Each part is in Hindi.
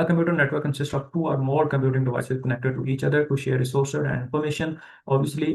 A computer network consists of two or more computing devices connected to each other to share resources and information. Obviously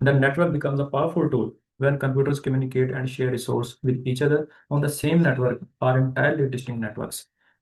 The network becomes a powerful tool when computers communicate and share resources with each other on the same network or entirely distinct networks.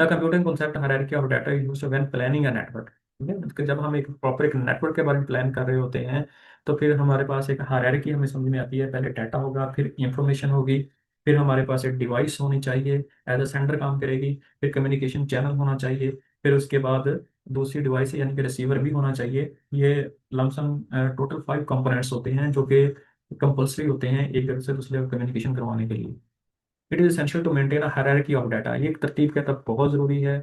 The computing concept hierarchy of data used when planning a network. ठीक है, तो जब हम एक प्रॉपर एक नेटवर्क के बारे में प्लान कर रहे होते हैं, तो फिर हमारे पास एक हायरार्की हमें समझ में आती है। पहले डाटा होगा, फिर इंफॉर्मेशन होगी, फिर हमारे पास एक डिवाइस होनी चाहिए, एज अ सेंडर काम करेगी, फिर कम्युनिकेशन चैनल होना चाहिए, फिर उसके बाद दूसरी डिवाइस यानी कि रिसीवर भी होना चाहिए। ये लमसम टोटल 5 कंपोनेंट्स होते हैं जो कि कंपल्सरी होते हैं एक जगह से दूसरी जगह कम्युनिकेशन करवाने के लिए। It is essential to maintain a hierarchy of data, ये एक तरतीब के तहत बहुत जरूरी है।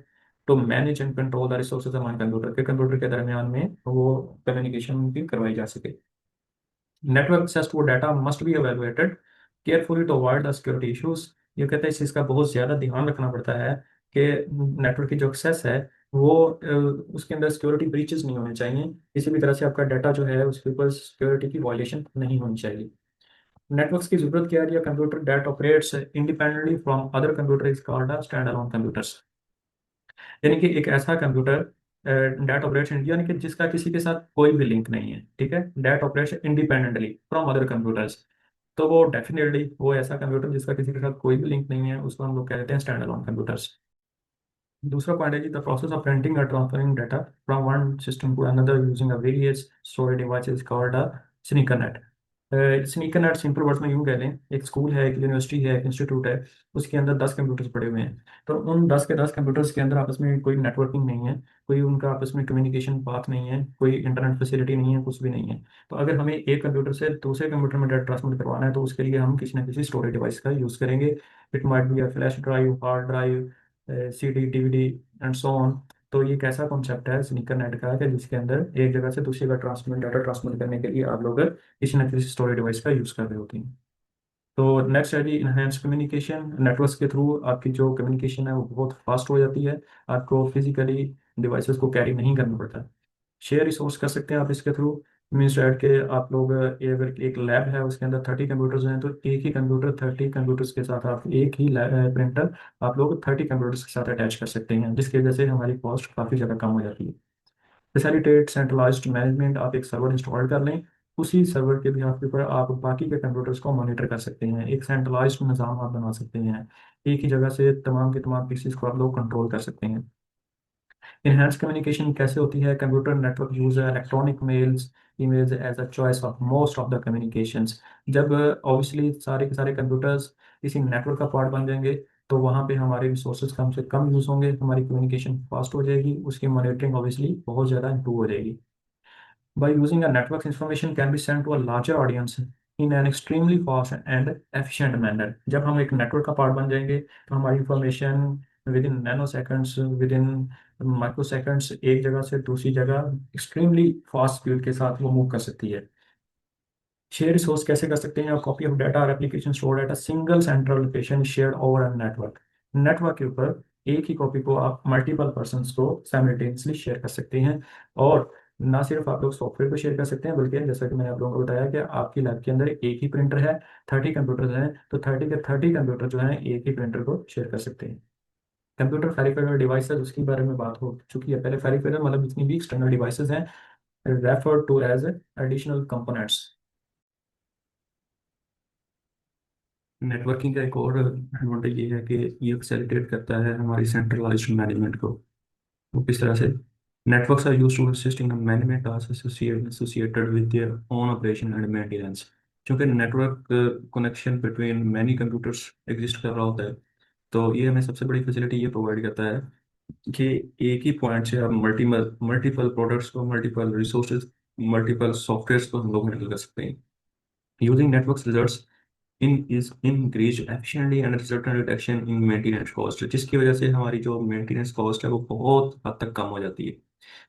To manage and control the resources on computer के दरमियान में वो कम्युनिकेशन भी करवाई जा सके। Network access to data must be evaluated carefully to avoid the security issues. ये कहते हैं इस चीज़ का बहुत ज़्यादा ध्यान रखना पड़ता है कि नेटवर्क की जो एक्सेस है वो उसके अंदर सिक्योरिटी ब्रीचेस नहीं होने चाहिए, किसी भी तरह से आपका डाटा जो है उसके ऊपर सिक्योरिटी की वायलेशन नहीं होनी चाहिए। नेटवर्क्स की जरूरत क्या है? Computer that operates independently from other computer is called a stand alone computers. यानी कि एक ऐसा कंप्यूटर डेट ऑपरेट्स यानी कि जिसका किसी के साथ कोई भी लिंक नहीं है, ठीक है, that operates independently from other computers. तो वो डेफिनेटली वो ऐसा कंप्यूटर जिसका किसी के साथ कोई भी लिंक नहीं है उसको हम लोग कहते हैं स्टैंड अलोन कंप्यूटर्स। दूसरा पॉइंट है जी, द प्रोसेस ऑफ प्रिंटिंग और transferring data from one system to another using a various storage devices called a sneaker net. Sneaker net simple words में यूं कह लें, एक स्कूल है, एक यूनिवर्सिटी है, एक इंस्टीट्यूट है, उसके अंदर 10 कंप्यूटर्स पड़े हुए हैं। तो उन 10 के 10 कंप्यूटर्स के अंदर आपस में कोई नेटवर्किंग नहीं है, कोई उनका आपस में कम्युनिकेशन पाथ नहीं है, कोई इंटरनेट फैसिलिटी नहीं है, कुछ भी नहीं है। तो अगर हमें एक कंप्यूटर से दूसरे कंप्यूटर में डाटा ट्रांसमिट करवाना है तो उसके लिए हम किसी ना किसी स्टोरेज डिवाइस का यूज़ करेंगे। It might be a flash drive, hard drive, CD, DVD and so on. तो ये कैसा कॉन्सेप्ट है स्नीकर नेट का कि जिसके अंदर एक जगह से दूसरी जगह ट्रांसमिट डाटा ट्रांसमिट करने के लिए आप लोग किसी न किसी स्टोरेज डिवाइस का यूज़ कर रहे होते हैं। तो नेक्स्ट है जी इनहेंस कम्युनिकेशन। नेटवर्क्स के थ्रू आपकी जो कम्युनिकेशन है वो बहुत फास्ट हो जाती है, आपको फिजिकली डिवाइसेस को कैरी नहीं करना पड़ता। शेयर रिसोर्स कर सकते हैं आप इसके थ्रू। मीन्स ऐड के आप लोग अगर एक लैब है उसके अंदर 30 कंप्यूटर्स हैं तो एक ही कंप्यूटर 30 कंप्यूटर्स के साथ आप एक ही प्रिंटर आप लोग 30 कंप्यूटर्स के साथ अटैच कर सकते हैं, जिसकी वजह से हमारी कॉस्ट काफ़ी ज़्यादा कम हो जाती है। फैसिलिटेट सेंट्रलाइज्ड मैनेजमेंट, आप एक सर्वर इंस्टॉल कर लें, उसी सर्वर के बिहाफ के ऊपर आप बाकी के कंप्यूटर्स को मॉनिटर कर सकते हैं, एक सेंट्रलाइज्ड निज़ाम आप बना सकते हैं, एक ही जगह से तमाम के तमाम पीसीस को आप लोग कंट्रोल कर सकते हैं। इनहेंस कम्युनिकेशन कैसे होती है? Computer network use electronic mails emails as a choice of most of the communications. जब ऑब्वियसली सारे के सारे कंप्यूटर्स किसी नेटवर्क का पार्ट बन जाएंगे तो वहाँ पे हमारे रिसोर्सेज कम से कम यूज़ होंगे, हमारी कम्युनिकेशन फास्ट हो जाएगी, उसकी मॉनिटरिंग ऑब्वियसली बहुत ज़्यादा इंप्रूव हो जाएगी। By using a network, information can be sent to a larger audience in an extremely fast and efficient manner। जब हम एक नेटवर्क का पार्ट बन जाएंगे तो हमारी information with in nano seconds, with in micro seconds एक जगह से दूसरी जगह एक्सट्रीमली फास्ट स्पीड के साथ वो मूव कर सकती है। शेयर रिसोर्स कैसे कर सकते हैं? कॉपी ऑफ डाटा और application stored at a single central location shared over a network. Network के ऊपर एक ही कॉपी को आप मल्टीपल पर्सन्स को साइमल्टेनियसली शेयर कर सकते हैं। और ना सिर्फ आप लोग सॉफ्टवेयर को शेयर कर सकते हैं बल्कि जैसा कि मैंने आप लोगों को बताया कि आपकी लैब के अंदर एक ही प्रिंटर है, 30 कंप्यूटर्स हैं, तो 30 के 30 कंप्यूटर जो हैं एक ही प्रिंटर को शेयर कर सकते हैं। कंप्यूटर फेरिफेरल डिवाइसेस उसके बारे में बात हो चुकी है पहले। फेरिफेरल मतलब जितनी भी एक्सटर्नल डिवाइसेस हैं refer to as additional components. Networking का एक और एडवांटेज ये है कि ये फैसिलिटेट करता है हमारी सेंट्रलाइज्ड मैनेजमेंट को। वो किस तरह से? Networks are used to assisting management task associated with their own operation and maintenance. क्योंकि network connection between many computers exist कर रहा होता है, तो ये हमें सबसे बड़ी फैसिलिटी ये प्रोवाइड करता है कि एक ही पॉइंट से आप मल्टीपल प्रोडक्ट्स को, मल्टीपल रिसोर्सेज, मल्टीपल सॉफ्टवेयर को हम लोग हैंडल कर सकते हैं। Using networks results in is increased efficiently and resultant reduction in maintenance cost, जिसकी वजह से हमारी जो मेंटेनेंस कॉस्ट है वो बहुत हद तक कम हो जाती है।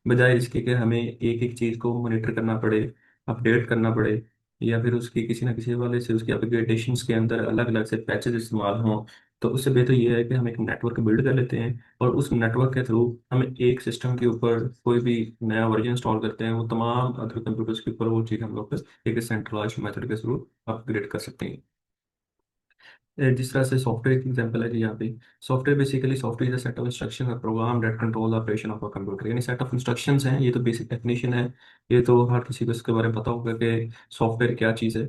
बजाय इसके कि हमें एक एक चीज़ को मॉनिटर करना पड़े, अपडेट करना पड़े, या फिर उसकी किसी ना किसी वाले से उसकी एप्लीकेशंस के अंदर अलग अलग से पैचेज इस्तेमाल हों। तो उससे बेहतर ये है कि हम एक नेटवर्क बिल्ड कर लेते हैं और उस नेटवर्क के थ्रू हम एक सिस्टम के ऊपर कोई भी नया वर्जन इंस्टॉल करते हैं, वो तमाम अदर कंप्यूटर्स के ऊपर वो चीज़ हम लोग एक सेंट्रलाइज्ड मेथड के थ्रू अपग्रेड कर सकते हैं। जिस तरह से सॉफ्टवेयर की एग्जांपल है कि यहाँ पे software basically software is a set of instruction और program that control the operation of a computer. यानी सेट ऑफ इंस्ट्रक्शंस हैं, ये तो बेसिक डेफिनेशन है। ये तो हर किसी को इसके बारे में पता होगा कि सॉफ्टवेयर क्या चीज़ है।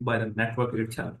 by the network itself.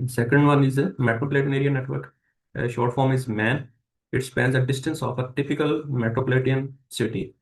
Second one is a metropolitan area network. Short form is MAN. It spans the distance of a typical metropolitan city.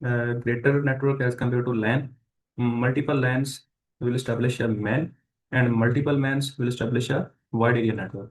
greater network as compared to LAN. Multiple LANs will establish a MAN and multiple MANs will establish a wide area network.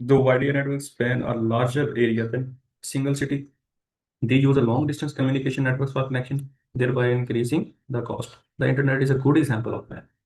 The wide area network span a larger area than single city. They use a long distance communication networks for connection, thereby increasing the cost. The internet is a good example of that.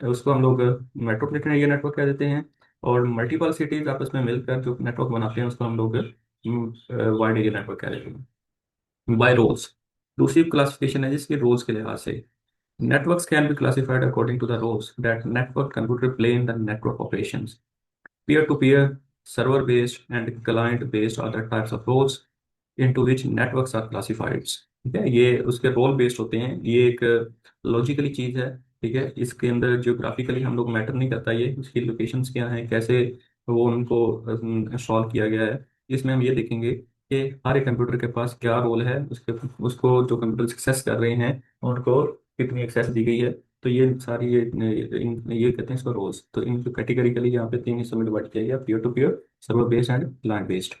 उसको हम लोग मेट्रोपॉलिटन एरिया नेटवर्क कह देते हैं। और मल्टीपल सिटीज आपस में मिलकर जो नेटवर्क बनाते हैं उसको हम लोग वाइड एरिया नेटवर्क कह देते हैं। बाय रोल्स, दूसरी क्लासिफिकेशन है जिसके रोल्स के लिहाज से। Networks can be classified according to the roles that network computer play in the network operations. Peer-to-peer, server-based, and client-based are the types of roles into which networks are classified. ठीक है, ये उसके रोल बेस्ड होते हैं। ये एक लॉजिकली चीज है। ठीक है, इसके अंदर जियोग्राफिकली हम लोग मैटर नहीं करता, ये उसकी लोकेशंस क्या हैं, कैसे वो उनको इंस्टॉल किया गया है। इसमें हम ये देखेंगे कि हर एक कंप्यूटर के पास क्या रोल है, उसके उसको जो कंप्यूटर एक्सेस कर रहे हैं उनको कितनी एक्सेस दी गई है। तो ये सारी ये कहते हैं इसको रोल्स। तो इनको कैटेगरिकली यहाँ पे तीन हिस्सों में डिवाइड किया गया: peer to peer, server based and client based.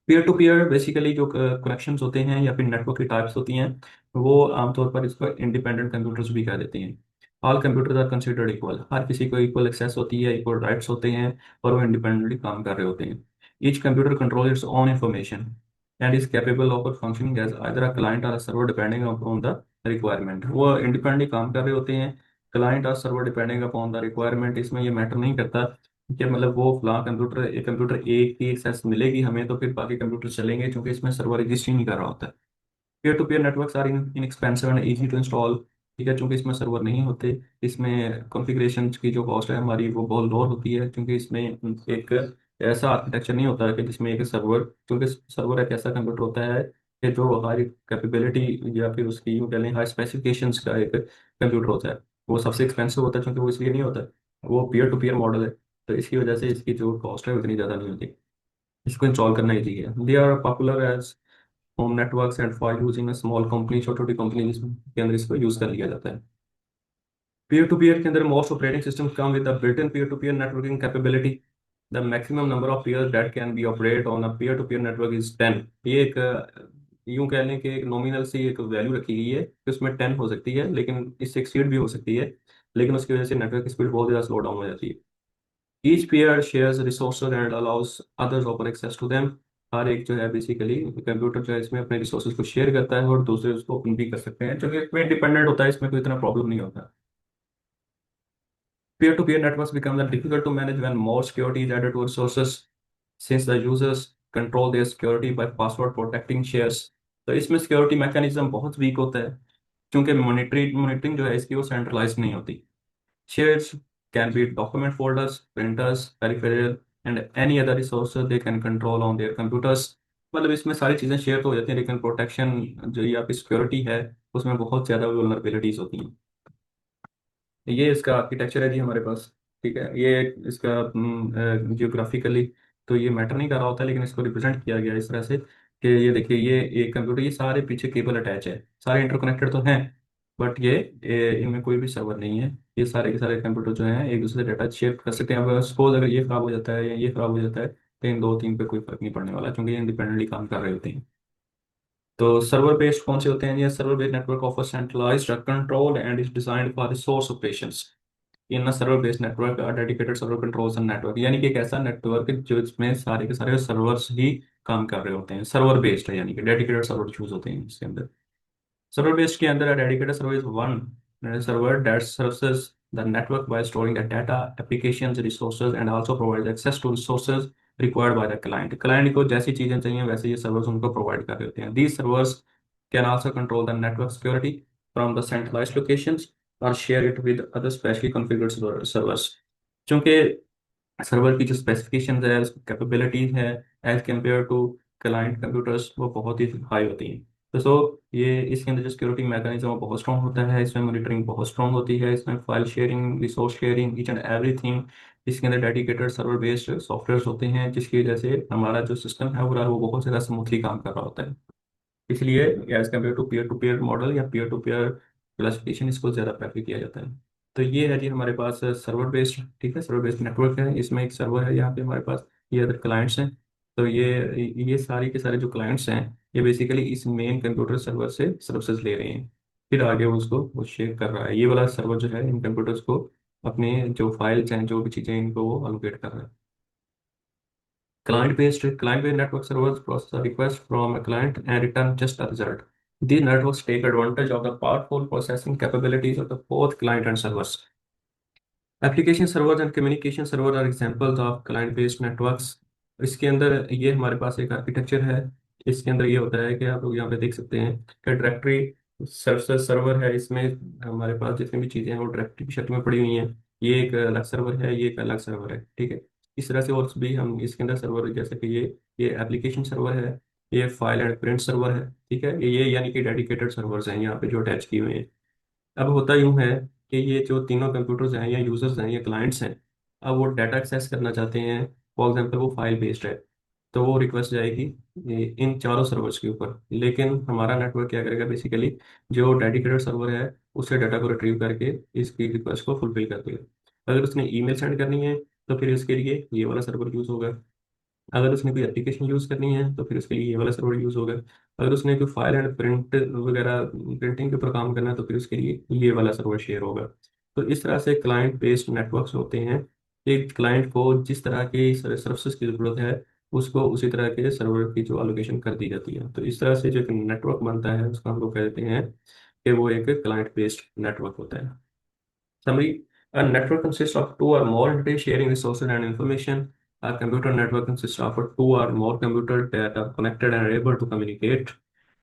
Peer to peer basically जो कनेक्शंस होते हैं या फिर नेटवर्क की टाइप्स होती हैं, वो आमतौर पर इसको इंडिपेंडेंट कंप्यूटर्स भी कह देते हैं। All computers are considered equal, हर किसी को इक्वल एक्सेस होती है, इक्वल राइट्स होते हैं, और वो इंडिपेंडेंटली काम कर रहे होते हैं। Each computer control its own information and is capable of functioning as either a client or a server depending upon the requirement। वो इंडिपेंडेंटली काम कर रहे होते हैं, क्लाइंट और server depending upon the requirement. इसमें ये मैटर नहीं करता कि मतलब वो फलां कंप्यूटर, एक कंप्यूटर एक की एक्सेस मिलेगी हमें तो फिर बाकी कंप्यूटर चलेंगे, क्योंकि इसमें सर्वर एग्जिस्ट ही नहीं कर रहा होता है। Peer to peer networks are inexpensive and easy to install. ठीक है, क्योंकि इसमें सर्वर नहीं होते, इसमें कॉन्फ़िगरेशन की जो कॉस्ट है हमारी वो बहुत लो होती है, क्योंकि इसमें एक ऐसा आर्किटेक्चर नहीं होता है कि जिसमें एक सर्वर, क्योंकि सर्वर एक ऐसा कंप्यूटर होता है कि जो हाई कैपेबिलिटी या फिर उसकी यूँ कह लें हाई स्पेसिफिकेशंस का एक कंप्यूटर होता है। वो सबसे एक्सपेंसिव होता है, क्योंकि वो इसलिए नहीं होता है, वो पीयर टू पीयर मॉडल है, तो इसकी वजह से इसकी जो कॉस्ट है वो इतनी ज़्यादा नहीं होती। इसको इंस्टॉल करना ईजी है। They are popular as home networks and for using small company, छोटी छोटी कंपनी के अंदर इसको यूज कर लिया जाता है। पीयर टू पीयर के अंदर most operating system come with the built in peer to peer networking capability. The maximum number of peers that can be operate on a peer to peer network is 10। ये एक यूं कह लें कि एक नॉमिनल सी एक वैल्यू रखी गई है कि उसमें 10 हो सकती है, लेकिन इससे एक्सीड भी हो सकती है, लेकिन उसकी वजह से नेटवर्क स्पीड बहुत ज़्यादा स्लो डाउन हो जाती है। Each pair shares resources and allows others open access to them. हर एक जो है बेसिकली कंप्यूटर जो है इसमें अपने रिसोर्सेज को शेयर करता है और दूसरे उसको ओपन भी कर सकते हैं, जो कि इसमें इंडिपेंडेंट होता है, इसमें कोई इतना प्रॉब्लम नहीं होता। Peer-to-peer networks become then difficult to manage when more security is added to resources, since the users control their security by password protecting shares। तो इसमें सिक्योरिटी मैकेनिज्म बहुत वीक होता है, क्योंकि मॉनिटरिंग जो है इसकी वो सेंट्रलाइज नहीं होती। Shares can be document folders, printers, peripheral, and any other resources they can control on their computers। मतलब इसमें सारी चीज़ें शेयर तो हो जाती हैं, लेकिन प्रोटेक्शन जो ये आपकी सिक्योरिटी है उसमें बहुत ज़्यादा वल्नरेबिलिटीज होती हैं। ये इसका आर्किटेक्चर है जी हमारे पास। ठीक है, ये इसका जियोग्राफिकली तो ये मैटर नहीं कर रहा होता, लेकिन इसको रिप्रेजेंट किया गया इस तरह से कि ये देखिए, ये एक कंप्यूटर, ये सारे पीछे केबल अटैच है, सारे इंटरकनेक्टेड तो हैं, बट ये इनमें कोई भी सर्वर नहीं है। ये सारे के सारे कंप्यूटर जो हैं एक दूसरे से डाटा शेयर कर सकते हैं। अब सपोज अगर ये खराब हो जाता है या ये खराब हो जाता है तो इन दो तीन पे कोई फर्क नहीं पड़ने वाला, क्योंकि ये इंडिपेंडेंटली काम कर रहे होते हैं। तो सर्वर बेस्ड कौन से होते हैं? ये server based network offer centralised control and is designed for resource operations in server based network. Dedicated server controls and network, यानी कि एक ऐसा नेटवर्क जो इसमें सारे के सारे सर्वर्स ही काम कर रहे होते हैं। सर्वर बेस्ड है, यानी कि डेडिकेटेड सर्वर यूज होते हैं इसके अंदर। सर्वर बेस्ड के अंदर dedicated server is one server that serves the network by storing the data, applications, resources and also provide access to resources required by the client. Client को जैसी चीजें चाहिए वैसे ये सर्वर्स उनको प्रोवाइड कर रहे होते हैं। These servers can also control the network security from the centralised locations और share it with other specially configured servers. क्योंकि सर्वर की जो स्पेसिफिकेशंस है, कैपेबिलिटीज है, as compare to client computers, वो बहुत ही हाई होती हैं। तो ये इसके अंदर जो सिक्योरिटी मैकेनिज्म वो बहुत स्ट्रॉन्ग होता है, इसमें मॉनिटरिंग बहुत स्ट्रॉन्ग होती है, इसमें file sharing, resource sharing, each and everything. इसके अंदर डेडिकेटेड सर्वर बेस्ड सॉफ्टवेयर होते हैं, जिसकी वजह से हमारा जो सिस्टम है वो बहुत ज़्यादा स्मूथली काम कर रहा होता है। इसलिए as compare to peer model या पेयर टू पेयर क्लासिफिकेशन इसको ज़्यादा प्रेफर किया जाता है। तो ये है जी हमारे पास सर्वर बेस्ड। ठीक है, सर्वर बेस्ड नेटवर्क है, इसमें एक सर्वर है यहाँ पे हमारे पास, ये अदर क्लाइंट्स हैं। तो ये सारी के सारे जो क्लाइंट्स हैं ये बेसिकली इस मेन कंप्यूटर सर्वर से सर्विसेज ले रहे हैं, फिर आगे उसको वो शेयर कर रहा है। ये वाला सर्वर जो है इन कंप्यूटर्स को अपने जो फाइल्स हैं, जो भी चीज़ें, इनको वो अलोकेट कर रहा है। Client-based network servers process a request from a client and return just a result. These networks take advantage of the powerful processing capabilities of the both client and servers. Application server and communication server are examples of client based networks. इसके अंदर ये हमारे पास एक आर्किटेक्चर है। इसके अंदर ये होता है कि आप लोग यहाँ पे देख सकते हैं कि डायरेक्टरी सर्वर सर्वर है। इसमें हमारे पास जितनी भी चीज़ें हैं वो डायरेक्टरी की शक्ल में पड़ी हुई हैं। ये एक अलग सर्वर है, ये एक अलग सर्वर है, ठीक है। इस तरह से और भी हम इसके अंदर सर्वर, जैसे कि ये एप्लीकेशन सर्वर है, ये फाइल एंड प्रिंट सर्वर है, ठीक है। ये यानी कि डेडिकेटेड सर्वर्स हैं यहाँ पे जो अटैच किए हुए हैं। अब होता यूं है कि ये जो तीनों कंप्यूटर्स हैं या यूजर्स हैं या क्लाइंट्स हैं, अब वो डाटा एक्सेस करना चाहते हैं। फॉर एग्जांपल वो फाइल बेस्ड है, तो वो रिक्वेस्ट जाएगी इन चारों सर्वर्स के ऊपर। लेकिन हमारा नेटवर्क क्या करेगा, बेसिकली जो डेडिकेटेड सर्वर है उससे डाटा को रिट्रीव करके इसकी रिक्वेस्ट को फुलफिल कर देगा। अगर उसने ईमेल सेंड करनी है तो फिर इसके लिए ये वाला सर्वर यूज होगा। अगर उसने कोई एप्लीकेशन यूज़ करनी है तो फिर उसके लिए ये वाला सर्वर यूज़ होगा। अगर उसने कोई फाइल एंड प्रिंट वगैरह प्रिंटिंग के ऊपर काम करना है तो फिर उसके लिए ये वाला सर्वर शेयर होगा। तो इस तरह से क्लाइंट बेस्ड नेटवर्क्स होते हैं कि क्लाइंट को जिस तरह की सर्विसेज की ज़रूरत है उसको उसी तरह के सर्वर की जो एलोकेशन कर दी जाती है। तो इस तरह से जो एक नेटवर्क बनता है उसको हम लोग कहते हैं कि वो एक क्लाइंट बेस्ड नेटवर्क होता है। Summary: a network consists of two or more entities sharing resources and information. A computer network consists of two or more computers that are connected and are able to communicate.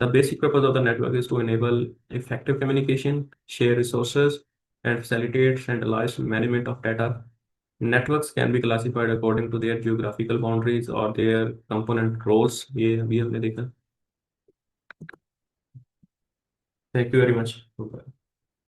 The basic purpose of the network is to enable effective communication, share resources, and facilitate centralized management of data. Networks can be classified according to their geographical boundaries or their component roles. ये अभी हमने देखा। Thank you very much.